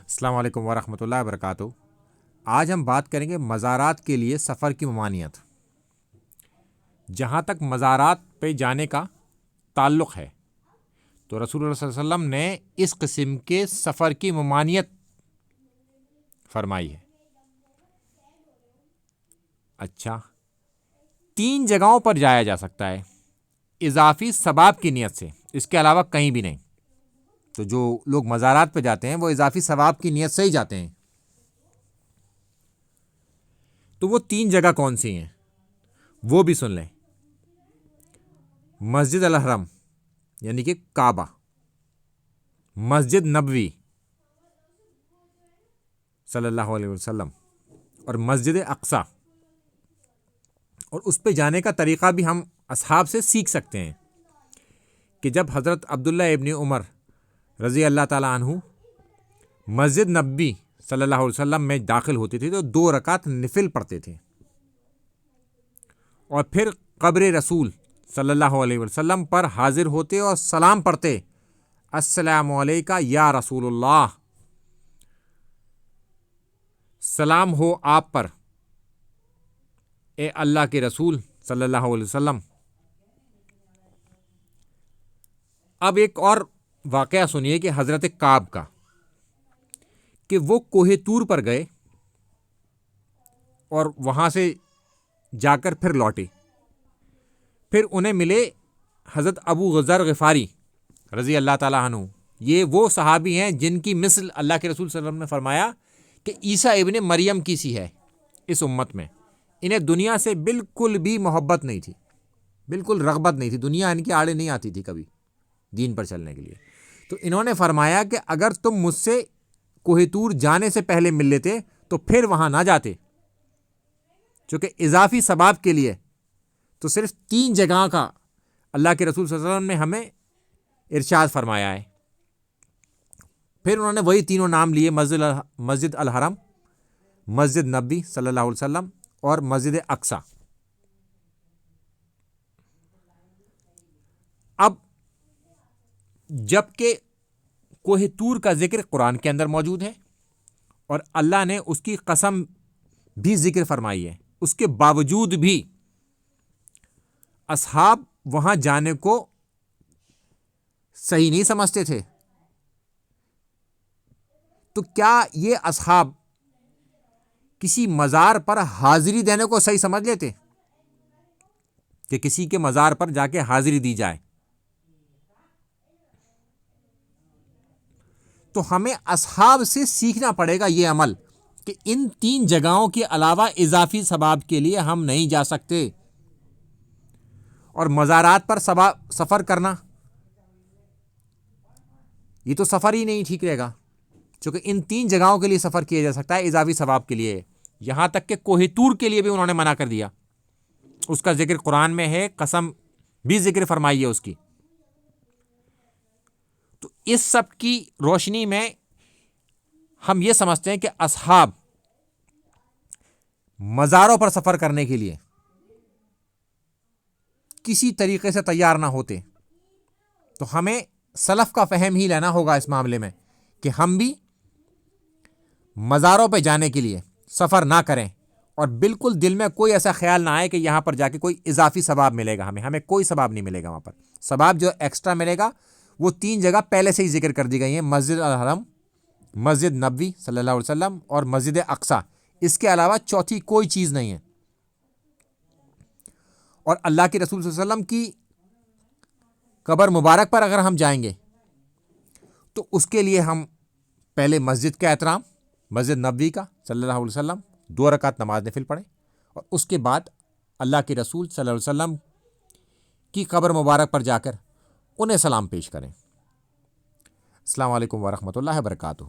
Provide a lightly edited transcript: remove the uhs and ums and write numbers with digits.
السلام علیکم ورحمۃ اللہ وبرکاتہ۔ آج ہم بات کریں گے مزارات کے لیے سفر کی ممانعت۔ جہاں تک مزارات پہ جانے کا تعلق ہے تو رسول اللہ صلی اللہ علیہ وسلم نے اس قسم کے سفر کی ممانعت فرمائی ہے۔ اچھا، 3 جگہوں پر جایا جا سکتا ہے اضافی ثواب کی نیت سے، اس کے علاوہ کہیں بھی نہیں۔ تو جو لوگ مزارات پہ جاتے ہیں وہ اضافی ثواب کی نیت سے ہی جاتے ہیں۔ تو وہ 3 جگہ کون سی ہیں وہ بھی سن لیں۔ مسجد الحرم یعنی کہ کعبہ، مسجد نبوی صلی اللہ علیہ وسلم، اور مسجد اقصی۔ اور اس پہ جانے کا طریقہ بھی ہم اصحاب سے سیکھ سکتے ہیں کہ جب حضرت عبداللہ ابن عمر رضی اللہ تعالیٰ عنہ مسجد نبوی صلی اللہ علیہ وسلم میں داخل ہوتے تھے تو 2 رکعت نفل پڑھتے تھے، اور پھر قبر رسول صلی اللہ علیہ وسلم پر حاضر ہوتے اور سلام پڑھتے، السلام علیکہ یا رسول اللہ، سلام ہو آپ پر اے اللہ کے رسول صلی اللہ علیہ وسلم۔ اب ایک اور واقعہ سنیے کہ حضرت کعب کا، کہ وہ کوہ طور پر گئے اور وہاں سے جا کر پھر لوٹے، پھر انہیں ملے حضرت ابو ذر غفاری رضی اللہ تعالیٰ عنہ۔ یہ وہ صحابی ہیں جن کی مثل اللہ کے رسول صلی اللہ علیہ وسلم نے فرمایا کہ عیسیٰ ابن مریم کی سی ہے اس امت میں۔ انہیں دنیا سے بالکل بھی محبت نہیں تھی، بالکل رغبت نہیں تھی، دنیا ان کے آڑے نہیں آتی تھی کبھی دین پر چلنے کے لیے۔ تو انہوں نے فرمایا کہ اگر تم مجھ سے کوہ طور جانے سے پہلے مل لیتے تو پھر وہاں نہ جاتے، چونکہ اضافی ثواب کے لیے تو صرف 3 جگہ کا اللہ کے رسول صلی اللہ علیہ وسلم نے ہمیں ارشاد فرمایا ہے۔ پھر انہوں نے وہی تینوں نام لیے، مسجد الحرم، مسجد نبوی صلی اللہ علیہ وسلم اور مسجد اقصی۔ اب جب کہ کوہ طور کا ذکر قرآن کے اندر موجود ہے اور اللہ نے اس کی قسم بھی ذکر فرمائی ہے، اس کے باوجود بھی اصحاب وہاں جانے کو صحیح نہیں سمجھتے تھے۔ تو کیا یہ اصحاب کسی مزار پر حاضری دینے کو صحیح سمجھ لیتے کہ کسی کے مزار پر جا کے حاضری دی جائے؟ تو ہمیں اصحاب سے سیکھنا پڑے گا یہ عمل کہ ان 3 جگہوں کے علاوہ اضافی ثواب کے لیے ہم نہیں جا سکتے۔ اور مزارات پر سفر کرنا یہ تو سفر ہی نہیں ٹھیک رہے گا، چونکہ ان 3 جگہوں کے لیے سفر کیا جا سکتا ہے اضافی ثواب کے لیے۔ یہاں تک کہ کوہ طور کے لیے بھی انہوں نے منع کر دیا، اس کا ذکر قرآن میں ہے، قسم بھی ذکر فرمائی ہے اس کی۔ تو اس سب کی روشنی میں ہم یہ سمجھتے ہیں کہ اصحاب مزاروں پر سفر کرنے کے لیے کسی طریقے سے تیار نہ ہوتے، تو ہمیں سلف کا فہم ہی لینا ہوگا اس معاملے میں کہ ہم بھی مزاروں پہ جانے کے لیے سفر نہ کریں، اور بالکل دل میں کوئی ایسا خیال نہ آئے کہ یہاں پر جا کے کوئی اضافی ثواب ملے گا۔ ہمیں کوئی ثواب نہیں ملے گا وہاں پر۔ ثواب جو ایکسٹرا ملے گا وہ 3 جگہ پہلے سے ہی ذکر کر دی گئی ہیں، مسجد الحرم، مسجد نبوی صلی اللہ علیہ وسلم اور مسجد اقصی۔ اس کے علاوہ چوتھی کوئی چیز نہیں ہے۔ اور اللہ کے رسول صلی اللہ علیہ وسلم کی قبر مبارک پر اگر ہم جائیں گے تو اس کے لیے ہم پہلے مسجد کا احترام، مسجد نبوی کا صلی اللہ علیہ وسلم، 2 رکعت نماز نفل پڑھیں، اور اس کے بعد اللہ کے رسول صلی اللہ علیہ وسلم کی قبر مبارک پر جا کر انہیں سلام پیش کریں۔ السلام علیکم ورحمۃ اللہ وبرکاتہ۔